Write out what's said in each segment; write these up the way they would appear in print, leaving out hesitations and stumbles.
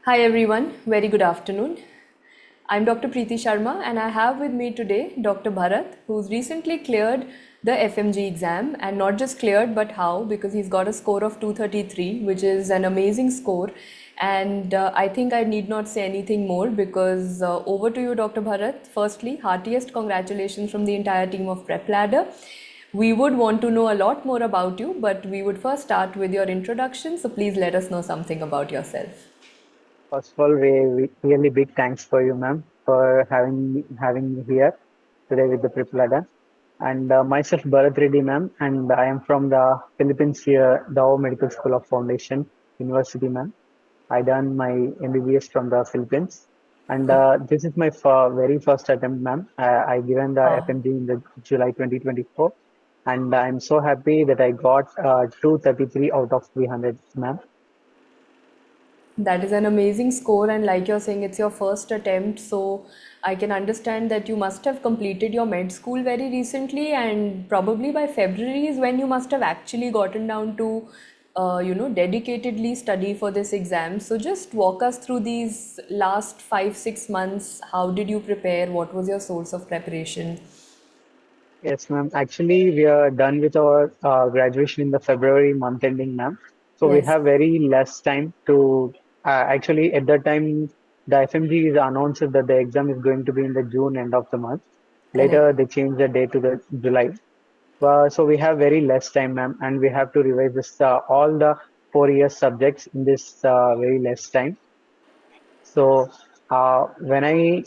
Hi everyone, very good afternoon. I'm Dr. Preeti Sharma and I have with me today Dr. Bharath, who's recently cleared the FMG exam, and not just cleared but how, because he's got a score of 233, which is an amazing score. And I think I need not say anything more because over to you, Dr. Bharath. Firstly, heartiest congratulations from the entire team of PrepLadder. We would want to know a lot more about you, but we would first start with your introduction. So please let us know something about yourself. First of all, really big thanks for you, ma'am, for having me here today with the PrepLadder. And myself, Bharath Reddy, ma'am, and I am from the Philippines here, Dao Medical School of Foundation University, ma'am. I done my MBBS from the Philippines, and this is my very first attempt, ma'am. I given the Wow. FMG in the July 2024, and I'm so happy that I got 233 out of 300, ma'am. That is an amazing score, and like you're saying, it's your first attempt. So I can understand that you must have completed your med school very recently, and probably by February is when you must have actually gotten down to, dedicatedly study for this exam. So just walk us through these last 5, 6 months. How did you prepare? What was your source of preparation? Yes, ma'am. Actually, we are done with our graduation in the February month ending, ma'am. So we Yes, have very less time to actually at that time the FMG is announced that the exam is going to be in the June end of the month. correct. Later they changed the date to the July. So we have very less time, ma'am, and we have to revise this all the 4 year subjects in this very less time. So when I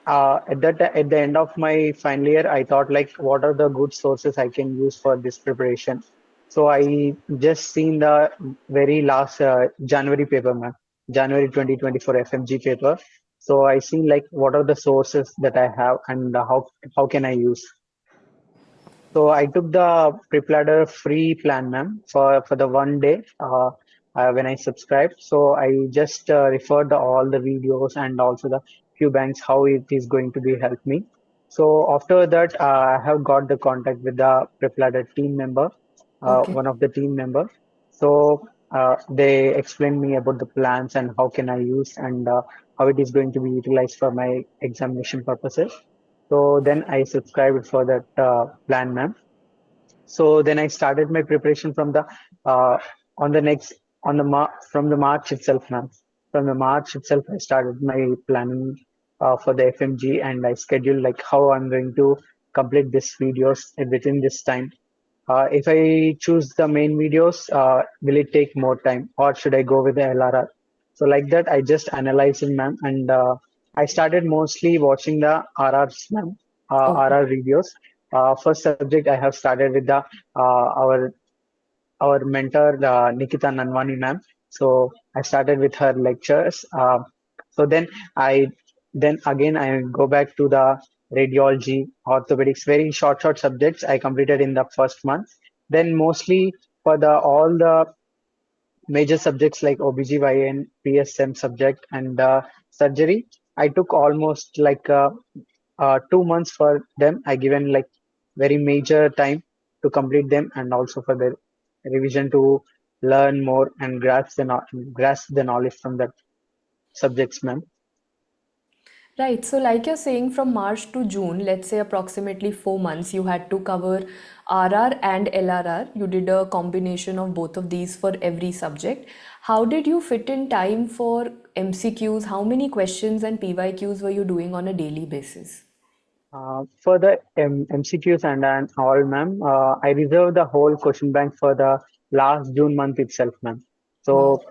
at the end of my final year, I thought like, what are the good sources I can use for this preparation? So I just seen the very last January paper, man, January 2024 FMG paper. So I seen like what are the sources that I have and how can I use. So I took the PrepLadder free plan, ma'am, for the 1 day when I subscribed. So I just referred all the videos and also the few banks how it is going to be help me. So after that, I have got the contact with the PrepLadder team member, Okay. one of the team member. So they explained me about the plans and how can I use and how it is going to be utilized for my examination purposes. So then I subscribed for that plan, ma'am. So then I started my preparation from the uh, on the next on the from the March itself, ma'am. From the March itself, I started my planning for the FMG, and I scheduled like how I'm going to complete this videos within this time. If I choose the main videos, will it take more time, or should I go with the LRR? So like that, I just analyzed it, ma'am, and I started mostly watching the RRs, ma'am, Okay. RR videos. First subject I have started with the our mentor Nikita Nanwani, ma'am. So I started with her lectures. So then I then again I go back to the radiology, orthopedics, very short subjects I completed in the first month. Then mostly for the all the major subjects like OBGYN, PSM subject, and surgery, I took almost like 2 months for them. I given like very major time to complete them and also for the revision to learn more and grasp the knowledge from the subjects, ma'am. Right. So, like you're saying, from March to June, let's say approximately 4 months, you had to cover RR and LRR. You did a combination of both of these for every subject. How did you fit in time for MCQs? How many questions and PYQs were you doing on a daily basis? For the MCQs and all, ma'am, I reserved the whole question bank for the last June month itself, ma'am. Wow. So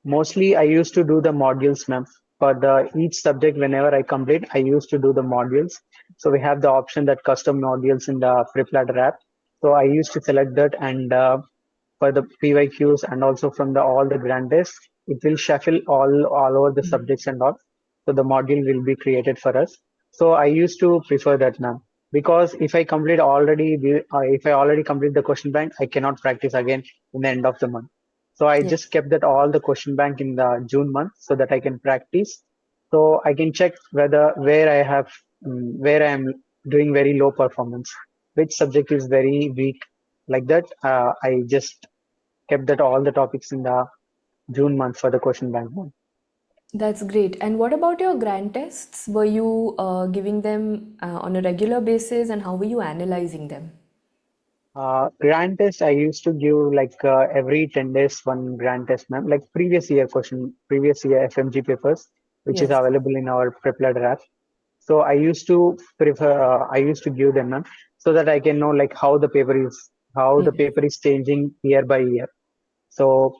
mostly, I used to do the modules, ma'am. For the each subject, whenever I complete, I used to do the modules. So we have the option that custom modules in the PrepLadder app. So I used to select that, and for the PYQs and also from the all the grand tests, it will shuffle all over the subjects and all. So the module will be created for us. So I used to prefer that, ma'am, because if I already complete the question bank, I cannot practice again in the end of the month. So I Yes. just kept that all the question bank in the June month so that I can practice. So I can check where I am doing very low performance, which subject is very weak. Like that, I just kept that all the topics in the June month for the question bank, ma'am. That's great. And what about your grand tests? Were you giving them on a regular basis, and how were you analyzing them? Grand test, I used to give like every 10 days one grand test, ma'am. Like previous year FMG papers, which is Yes. available in our PrepLadder app. So I used to give them, ma'am, so that I can know like how the Yes. paper is changing year by year. So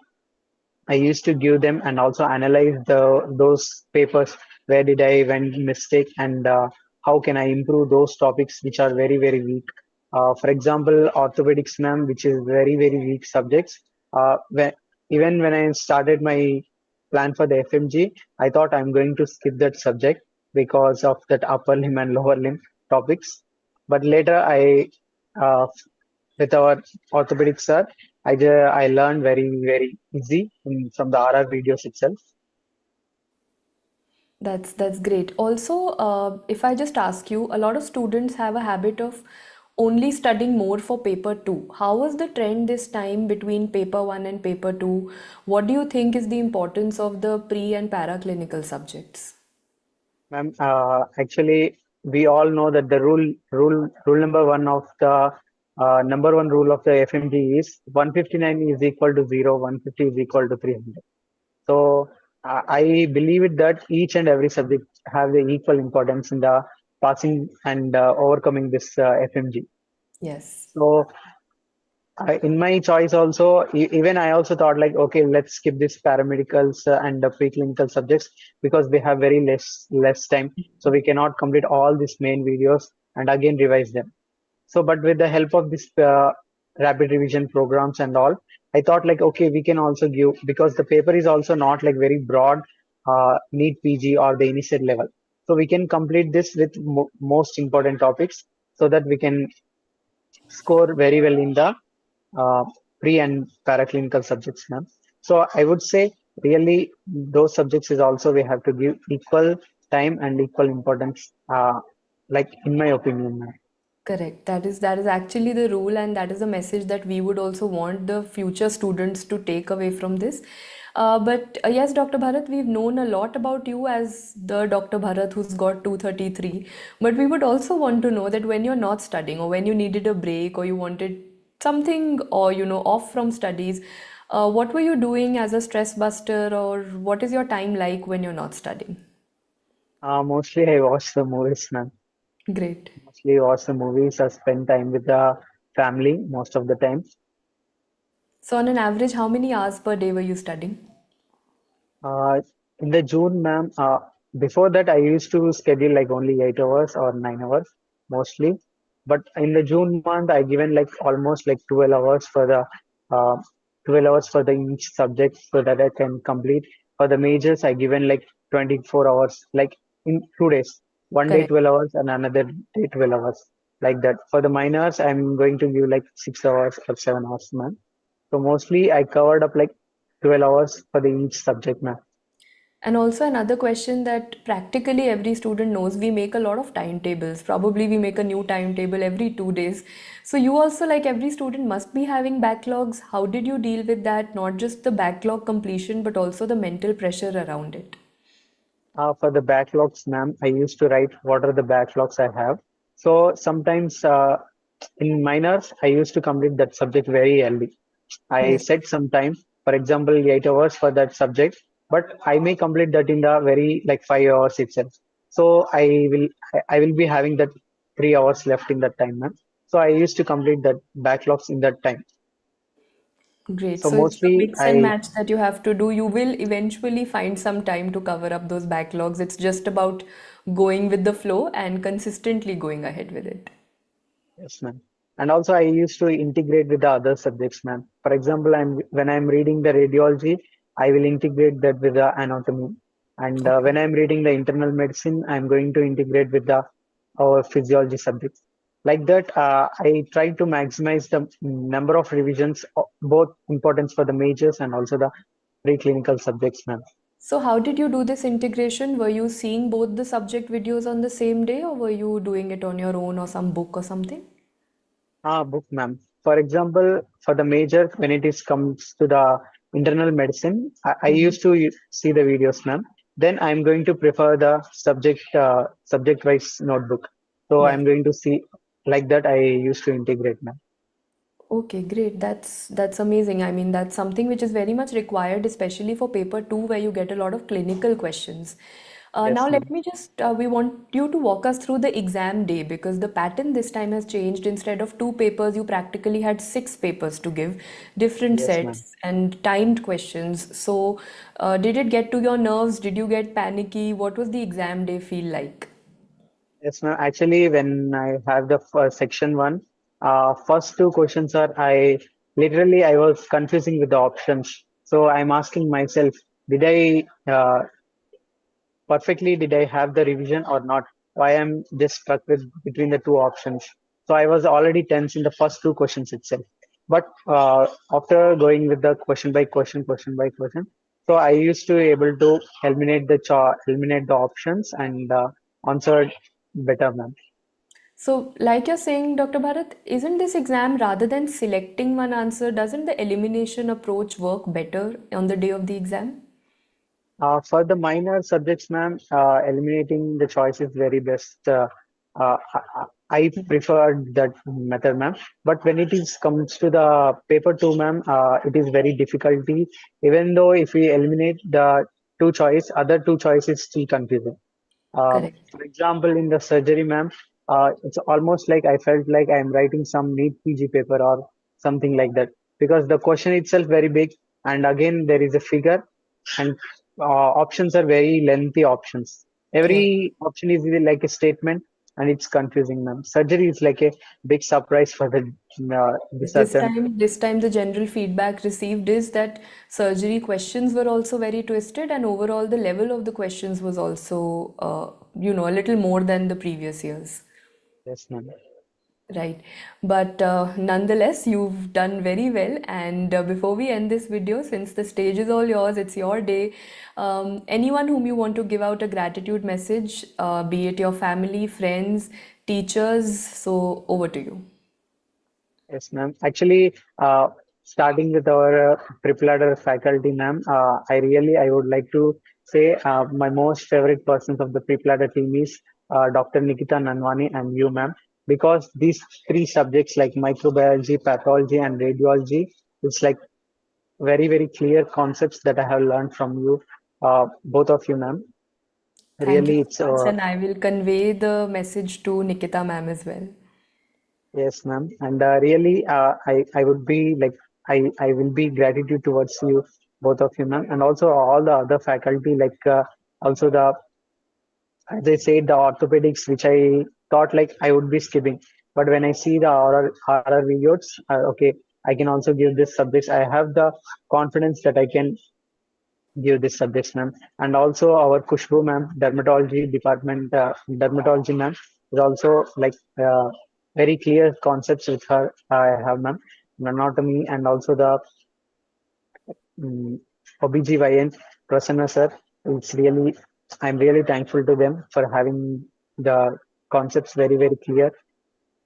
I used to give them and also analyze those papers. Where did I went mistake and how can I improve those topics which are very weak. For example, orthopedics, ma'am, which is very weak subjects. Even when I started my plan for the FMG, I thought I'm going to skip that subject because of that upper limb and lower limb topics. But later uh, with our orthopedic sir, I learned very easy from the RR videos itself. That's great. Also, if I just ask you, a lot of students have a habit of only studying more for paper two. How was the trend this time between paper one and paper two? What do you think is the importance of the pre and paraclinical subjects? Ma'am, actually, we all know that the rule number one of the number one rule of the FMG is 159 is equal to 0, 150 is equal to 300. So I believe it that each and every subject have the equal importance in the passing and overcoming this FMG. Yes. So in my choice also, even I also thought like, okay, let's skip this paramedicals and the preclinical subjects because they have very less time, so we cannot complete all these main videos and again revise them. So, but with the help of this rapid revision programs and all, I thought like, okay, we can also give because the paper is also not like very broad, NEET PG or the initiate level. So we can complete this with most important topics so that we can score very well in the uh, pre and paraclinical subjects, ma'am. So I would say really those subjects is also we have to give equal time and equal importance, like in my opinion, ma'am. Correct. That is actually the rule, and that is a message that we would also want the future students to take away from this. But yes, Dr. Bharat, we've known a lot about you as the Dr. Bharat who's got 233. But we would also want to know that when you're not studying, or when you needed a break, or you wanted something, or off from studies, what were you doing as a stress buster, or what is your time like when you're not studying? Mostly I watch the movies, ma'am. Great. Mostly watch the movies or spend time with the family most of the time. So, on an average, how many hours per day were you studying? Uh, in the June, ma'am, before that, I used to schedule like only 8 hours or 9 hours mostly. But in the June month, I given like almost like 12 hours for the uh, 12 hours for the each subject so that I can complete. For the majors, I given like 24 hours, like in 2 days. One day Correct. 12 hours and another day 12 hours, like that. For the minors, I'm going to give like 6 hours or 7 hours, ma'am. So mostly I covered up like 12 hours for the each subject, ma'am. And also another question that practically every student knows, we make a lot of timetables. Probably we make a new timetable every 2 days. So you also, like every student, must be having backlogs. How did you deal with that? Not just the backlog completion, but also the mental pressure around it. For the backlogs, ma'am, I used to write what are the backlogs I have. So sometimes in minors, I used to complete that subject very early. I Yes. set some time, for example, 8 hours for that subject, but I may complete that in the very like 5 hours itself. So I will be having that 3 hours left in that time, ma'am. So I used to complete that backlogs in that time. Great. So So it's a mostly mix and I match that you have to do. You will eventually find some time to cover up those backlogs. It's just about going with the flow and consistently going ahead with it. Yes, ma'am. And also, I used to integrate with the other subjects, ma'am. For example, when I'm reading the radiology, I will integrate that with the anatomy. And Okay. when I'm reading the internal medicine, I'm going to integrate with the our physiology subjects. Like that, I try to maximize the number of revisions, both importance for the majors and also the preclinical subjects, ma'am. So how did you do this integration? Were you seeing both the subject videos on the same day, or were you doing it on your own or some book or something? Book, ma'am. For example, for the major, when it is comes to the internal medicine, I Mhm. used to see the videos, ma'am. Then I'm going to prefer the subject wise notebook. So Right. I'm going to see like that. I used to integrate, ma'am. Okay, great. That's amazing. I mean, that's something which is very much required, especially for paper two, where you get a lot of clinical questions. Now, Yes, let ma'am. me just, we want you to walk us through the exam day because the pattern this time has changed. Instead of two papers, you practically had six papers to give, different Yes, ma'am. sets and timed questions. So, did it get to your nerves? Did you get panicky? What was the exam day feel like? Yes, ma'am. Actually, when I have the section one, first two questions are I was confusing with the options. So I'm asking myself, did did I have the revision or not? Why I'm just stuck with between the two options. So I was already tense in the first two questions itself. But after going with the question by question, so I used to able to eliminate the options and answer better, ma'am. So, like you're saying, Dr. Bharat, isn't this exam rather than selecting one answer, doesn't the elimination approach work better on the day of the exam? For the minor subjects, ma'am, eliminating the choice is very best. I prefer that method, ma'am. But when it is comes to the paper two, ma'am, it is very difficulty. Even though if we eliminate the two choice, other two choices still confusing. Correct. For example, in the surgery, ma'am, it's almost like I felt like I'm writing some neat PG paper or something like that because the question itself very big, and again there is a figure, and options are very lengthy options. Right. Every option is really like a statement, and it's confusing, ma'am. Surgery is like a big surprise for the this attempt. This time the general feedback received is that surgery questions were also very twisted, and overall the level of the questions was also, a little more than the previous years. Yes, ma'am. Right. But nonetheless, you've done very well. And before we end this video, since the stage is all yours, it's your day. Anyone whom you want to give out a gratitude message, be it your family, friends, teachers, so over to you. Yes, ma'am. Actually, starting with our PrepLadder faculty, ma'am, I would like to say my most favorite persons of the PrepLadder team is Dr. Nikita Nanwani and you, ma'am, because these three subjects like microbiology, pathology, and radiology, it's like very clear concepts that I have learned from you, both of you, ma'am. Thank you Really, so it's much. And I will convey the message to Nikita ma'am as well. yes, ma'am. And really, I would be like, I will be gratitude towards you, both of you, ma'am, and also all the other faculty, like also as I said, the orthopedics, which I thought like I would be skipping. But when I see the horror videos, okay, I can also give this subjects. I have the confidence that I can give this subjects, ma'am. And also our Kushbu, ma'am, dermatology department, dermatology, ma'am, is also like very clear concepts with her. I have, ma'am, anatomy and also the um, OBGYN, Prasanna sir. It's really, I'm really thankful to them for having the concepts very clear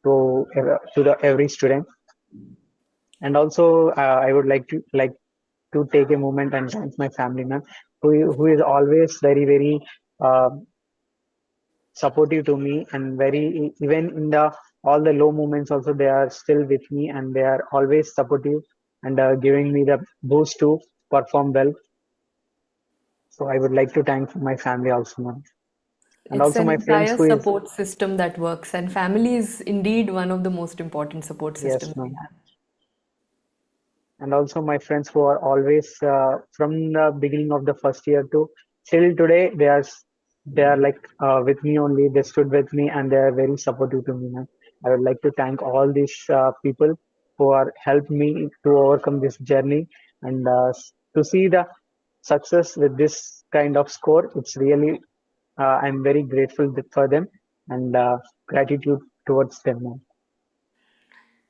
to the every student. And also, I would like to take a moment and thank my family, ma'am, who is always very uh, supportive to me and very even in the all the low moments also they are still with me and they are always supportive and giving me the boost to perform well. So I would like to thank my family also, ma'am, and It's also an my friends entire who is support system that works, and family is indeed one of the most important support yes, systems we ma'am, have. and also my friends who are always from the beginning of the first year to till today they are like with me only. They stood with me and they are very supportive to me, man. I would like to thank all these people who are helped me to overcome this journey and to see the success with this kind of score. It's really I'm very grateful for them and gratitude towards them, man.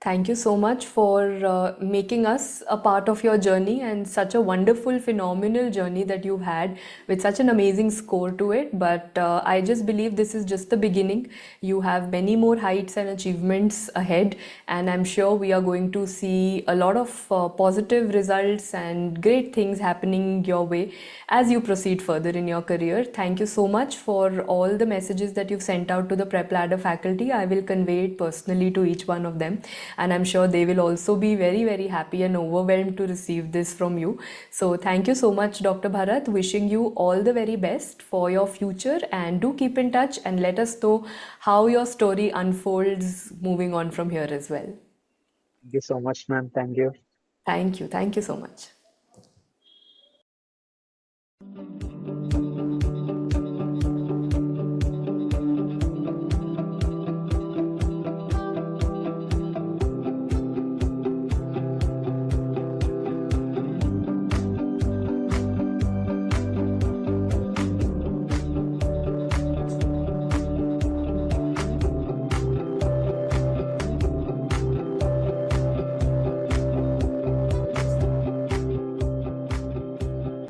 Thank you so much for making us a part of your journey and such a wonderful, phenomenal journey that you've had with such an amazing score to it. But I just believe this is just the beginning. You have many more heights and achievements ahead, and I'm sure we are going to see a lot of positive results and great things happening your way as you proceed further in your career. Thank you so much for all the messages that you've sent out to the PrepLadder faculty. I will convey it personally to each one of them, and I'm sure they will also be very, very happy and overwhelmed to receive this from you. So thank you so much, Dr. Bharath. Wishing you all the very best for your future, and do keep in touch and let us know how your story unfolds moving on from here as well. Thank you so much, ma'am. Thank you. Thank you. Thank you so much.